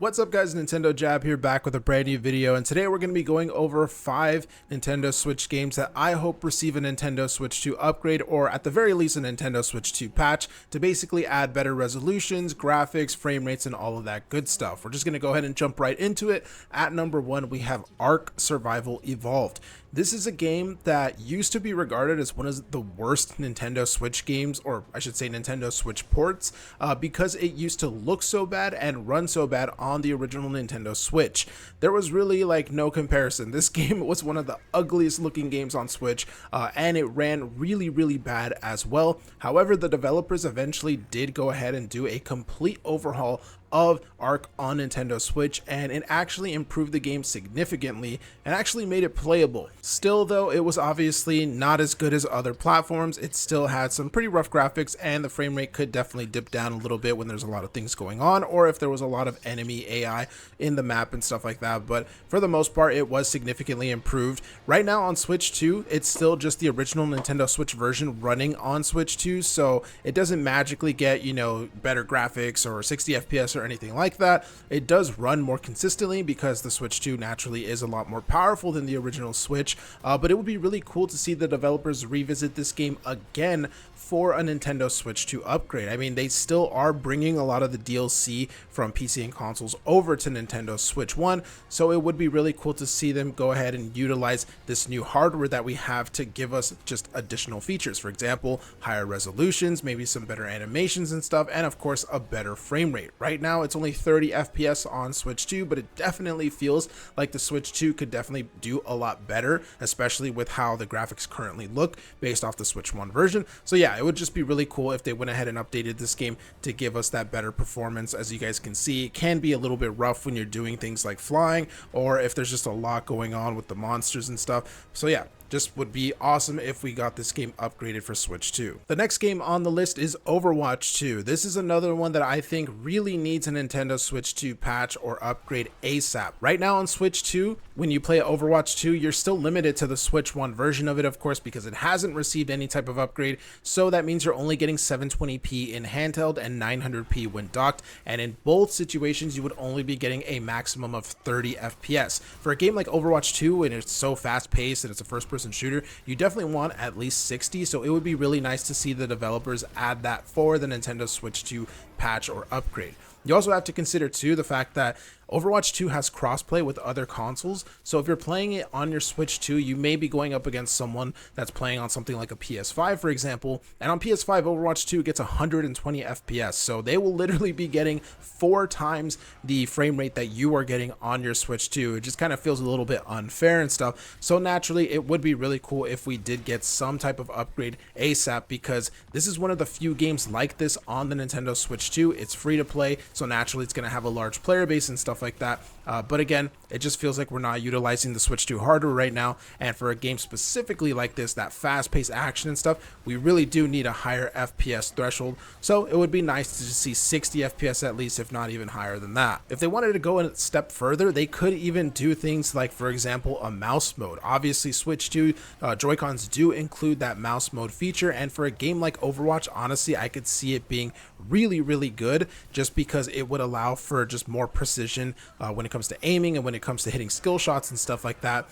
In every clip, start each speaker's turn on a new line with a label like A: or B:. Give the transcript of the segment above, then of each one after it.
A: What's up guys, Nintendo Jab here, back with a brand new video, and today we're going to be going over 5 Nintendo Switch games that I hope receive a Nintendo Switch 2 upgrade, or at the very least a Nintendo Switch 2 patch to basically add better resolutions, graphics, frame rates, and all of that good stuff. We're just going to go ahead and jump right into it. At number 1 we have Ark Survival Evolved. This is a game that used to be regarded as one of the worst Nintendo Switch games, or I should say Nintendo Switch ports, because it used to look so bad and run so bad on the original Nintendo Switch. There was really like no comparison. This game was one of the ugliest looking games on Switch, and it ran really bad as well. However, the developers eventually did go ahead and do a complete overhaul of Ark on Nintendo Switch, and it actually improved the game significantly and actually made it playable. Still though, it was obviously not as good as other platforms. It still had some pretty rough graphics, and the frame rate could definitely dip down a little bit when there's a lot of things going on, or if there was a lot of enemy AI in the map and stuff like that. But for the most part, it was significantly improved. Right now on Switch 2, it's still just the original Nintendo Switch version running on Switch 2, so it doesn't magically get, you know, better graphics or 60 FPS or anything like that. It does run more consistently because the Switch 2 naturally is a lot more powerful than the original Switch, but it would be really cool to see the developers revisit this game again for a Nintendo Switch 2 upgrade. I mean, they still are bringing a lot of the DLC from PC and consoles over to Nintendo Switch 1, so it would be really cool to see them go ahead and utilize this new hardware that we have to give us just additional features. For example, higher resolutions, maybe some better animations and stuff, and of course a better frame rate. Right now it's only 30 FPS on Switch 2, but it definitely feels like the Switch 2 could definitely do a lot better, especially with how the graphics currently look based off the Switch 1 version. So yeah, it would just be really cool if they went ahead and updated this game to give us that better performance. As you guys can see, it can be a little bit rough when you're doing things like flying, or if there's just a lot going on with the monsters and stuff. So yeah, just would be awesome if we got this game upgraded for Switch 2. The next game on the list is Overwatch 2. This is another one that I think really needs a Nintendo Switch 2 patch or upgrade ASAP. Right now on Switch 2, when you play Overwatch 2, you're still limited to the Switch 1 version of it, of course, because it hasn't received any type of upgrade. So that means you're only getting 720p in handheld and 900p when docked. And in both situations, you would only be getting a maximum of 30 FPS. For a game like Overwatch 2, and it's so fast paced and it's a first person shooter, you definitely want at least 60, so it would be really nice to see the developers add that for the Nintendo Switch 2 patch or upgrade. You also have to consider too the fact that Overwatch 2 has crossplay with other consoles, so if you're playing it on your Switch 2, you may be going up against someone that's playing on something like a PS5, for example, and on PS5, Overwatch 2 gets 120 FPS, so they will literally be getting 4 times the frame rate that you are getting on your Switch 2. It just kind of feels a little bit unfair and stuff, so naturally, it would be really cool if we did get some type of upgrade ASAP, because this is one of the few games like this on the Nintendo Switch 2. It's free to play, so naturally it's going to have a large player base and stuff like that, but again, it just feels like we're not utilizing the Switch 2 hardware right now, and for a game specifically like this, that fast-paced action and stuff, we really do need a higher FPS threshold, so it would be nice to just see 60 FPS at least, if not even higher than that. If they wanted to go a step further, they could even do things like, for example, a mouse mode. Obviously, Switch 2 Joy-Cons do include that mouse mode feature, and for a game like Overwatch, honestly, I could see it being really good, just because it would allow for just more precision when it comes to aiming and when it comes to hitting skill shots and stuff like that.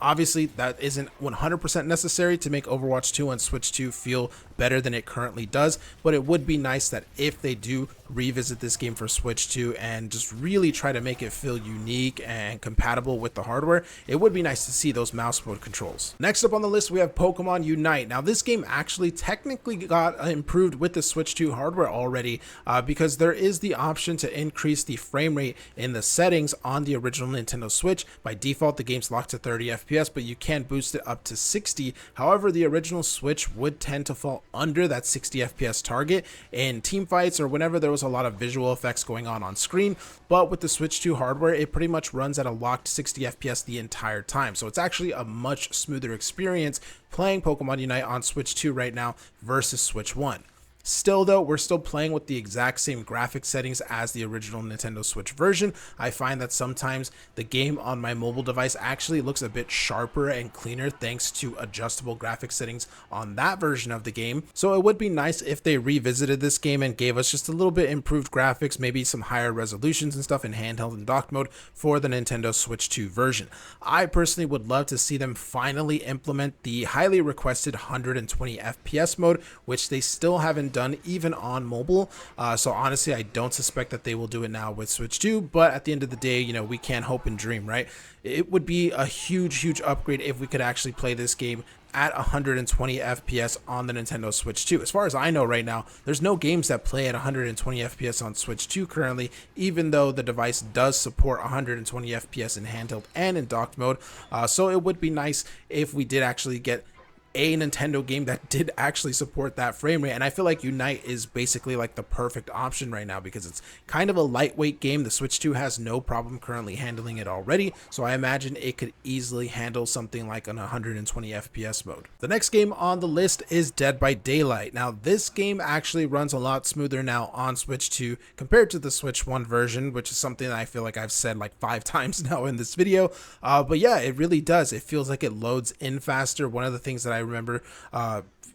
A: Obviously, that isn't 100% necessary to make Overwatch 2 on Switch 2 feel better than it currently does, but it would be nice that if they do revisit this game for Switch 2 and just really try to make it feel unique and compatible with the hardware, it would be nice to see those mouse mode controls. Next up on the list, we have Pokemon Unite. Now, this game actually technically got improved with the Switch 2 hardware already, because there is the option to increase the frame rate in the settings on the original Nintendo Switch. By default, the game's locked to 30 FPS, but you can boost it up to 60. However, the original Switch would tend to fall under that 60 FPS target in team fights or whenever there was a lot of visual effects going on screen, but with the Switch 2 hardware, it pretty much runs at a locked 60 FPS the entire time, so it's actually a much smoother experience playing Pokemon Unite on Switch 2 right now versus Switch 1. Still though, we're still playing with the exact same graphic settings as the original Nintendo Switch version. I find that sometimes the game on my mobile device actually looks a bit sharper and cleaner thanks to adjustable graphic settings on that version of the game. So it would be nice if they revisited this game and gave us just a little bit improved graphics, maybe some higher resolutions and stuff in handheld and docked mode for the Nintendo Switch 2 version. I personally would love to see them finally implement the highly requested 120 FPS mode, which they still haven't done even on mobile. So honestly, I don't suspect that they will do it now with Switch 2, but at the end of the day, you know, we can't hope and dream, right? It would be a huge upgrade if we could actually play this game at 120 FPS on the Nintendo Switch 2. As far as I know right now, there's no games that play at 120 FPS on Switch 2 currently, even though the device does support 120 FPS in handheld and in docked mode. So it would be nice if we did actually get a Nintendo game that did actually support that frame rate. And I feel like Unite is basically like the perfect option right now because it's kind of a lightweight game. The Switch 2 has no problem currently handling it already, so I imagine it could easily handle something like an 120 FPS mode. The next game on the list is Dead by Daylight. Now this game actually runs a lot smoother now on Switch 2 compared to the Switch 1 version, which is something that I feel like I've said like 5 times now in this video. But yeah, it really does. It feels like it loads in faster. One of the things that I remember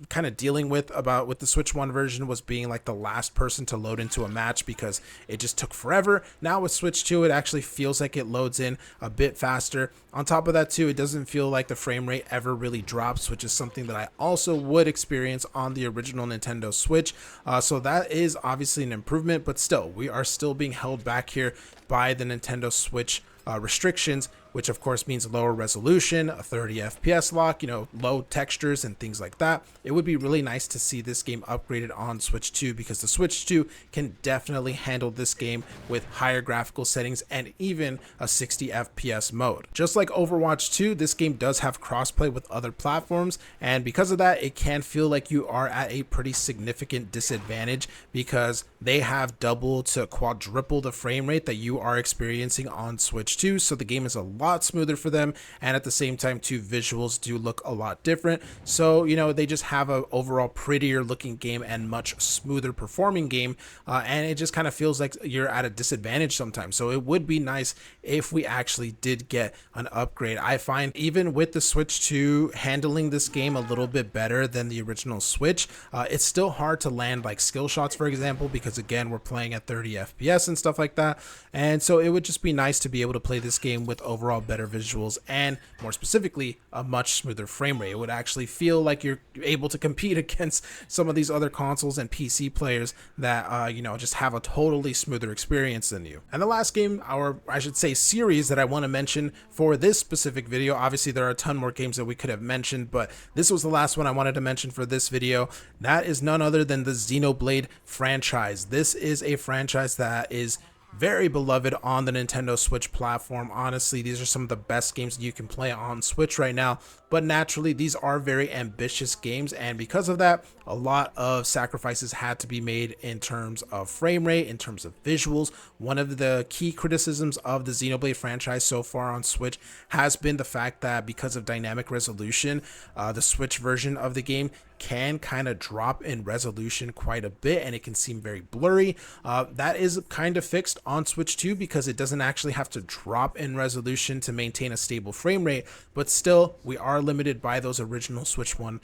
A: kind of dealing with the Switch 1 version was being like the last person to load into a match because it just took forever. Now with Switch 2, it actually feels like it loads in a bit faster. On top of that too, it doesn't feel like the frame rate ever really drops, which is something that I also would experience on the original Nintendo Switch. So that is obviously an improvement, but still, we are still being held back here by the Nintendo Switch restrictions, which of course means lower resolution, a 30 FPS lock, you know, low textures and things like that. It would be really nice to see this game upgraded on Switch 2 because the Switch 2 can definitely handle this game with higher graphical settings and even a 60 FPS mode. Just like Overwatch 2, this game does have crossplay with other platforms, and because of that, it can feel like you are at a pretty significant disadvantage because they have double to quadruple the frame rate that you are experiencing on Switch 2, so the game is a lot smoother for them, and at the same time too, visuals do look a lot different. So you know, they just have a overall prettier looking game and much smoother performing game, and it just kind of feels like you're at a disadvantage sometimes. So it would be nice if we actually did get an upgrade. I find even with the Switch 2 handling this game a little bit better than the original Switch, it's still hard to land like skill shots, for example, because again, we're playing at 30 FPS and stuff like that. And so it would just be nice to be able to play this game with overall better visuals and more specifically a much smoother frame rate. It would actually feel like you're able to compete against some of these other consoles and PC players that you know, just have a totally smoother experience than you. And the last game, or I should say series, that I want to mention for this specific video, obviously there are a ton more games that we could have mentioned, but this was the last one I wanted to mention for this video. That is none other than the Xenoblade franchise. This is a franchise that is very beloved on the Nintendo Switch platform. Honestly, these are some of the best games that you can play on Switch right now, but naturally these are very ambitious games, and because of that, a lot of sacrifices had to be made in terms of frame rate, in terms of visuals. One of the key criticisms of the Xenoblade franchise so far on Switch has been the fact that because of dynamic resolution, the Switch version of the game can kind of drop in resolution quite a bit, and it can seem very blurry. That is kind of fixed on Switch 2 because it doesn't actually have to drop in resolution to maintain a stable frame rate, but still we are limited by those original Switch 1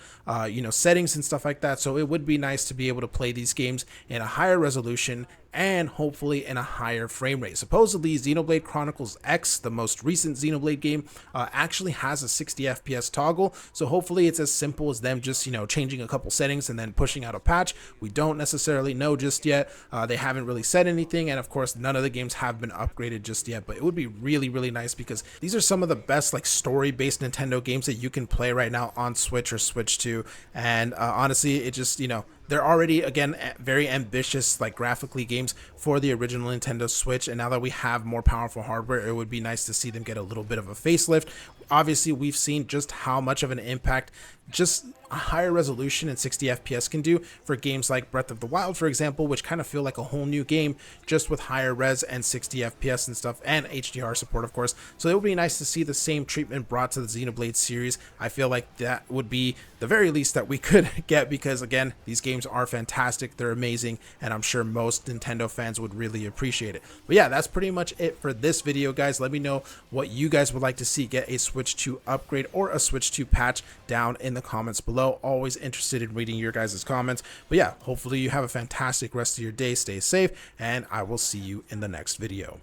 A: you know, settings and stuff like that. So it would be nice to be able to play these games in a higher resolution and hopefully in a higher frame rate. Supposedly Xenoblade Chronicles X, the most recent Xenoblade game, actually has a 60 FPS toggle, so hopefully it's as simple as them just, you know, changing a couple settings and then pushing out a patch. We don't necessarily know just yet. They haven't really said anything, and of course none of the games have been upgraded just yet, but it would be really nice because these are some of the best like story-based Nintendo games that you can play right now on Switch or Switch 2, and honestly, it just, you know, they're already, again, very ambitious, like graphically games for the original Nintendo Switch, and now that we have more powerful hardware, it would be nice to see them get a little bit of a facelift. Obviously, we've seen just how much of an impact just a higher resolution and 60 FPS can do for games like Breath of the Wild, for example, which kind of feel like a whole new game just with higher res and 60 FPS and stuff, and HDR support, of course. So it would be nice to see the same treatment brought to the Xenoblade series. I feel like that would be the very least that we could get, because again, these games are fantastic, they're amazing, and I'm sure most Nintendo fans would really appreciate it. But yeah, that's pretty much it for this video, guys. Let me know what you guys would like to see get a Switch 2 upgrade or a Switch 2 patch down in the comments below. Always interested in reading your guys' comments. But yeah, hopefully you have a fantastic rest of your day, stay safe, and I will see you in the next video.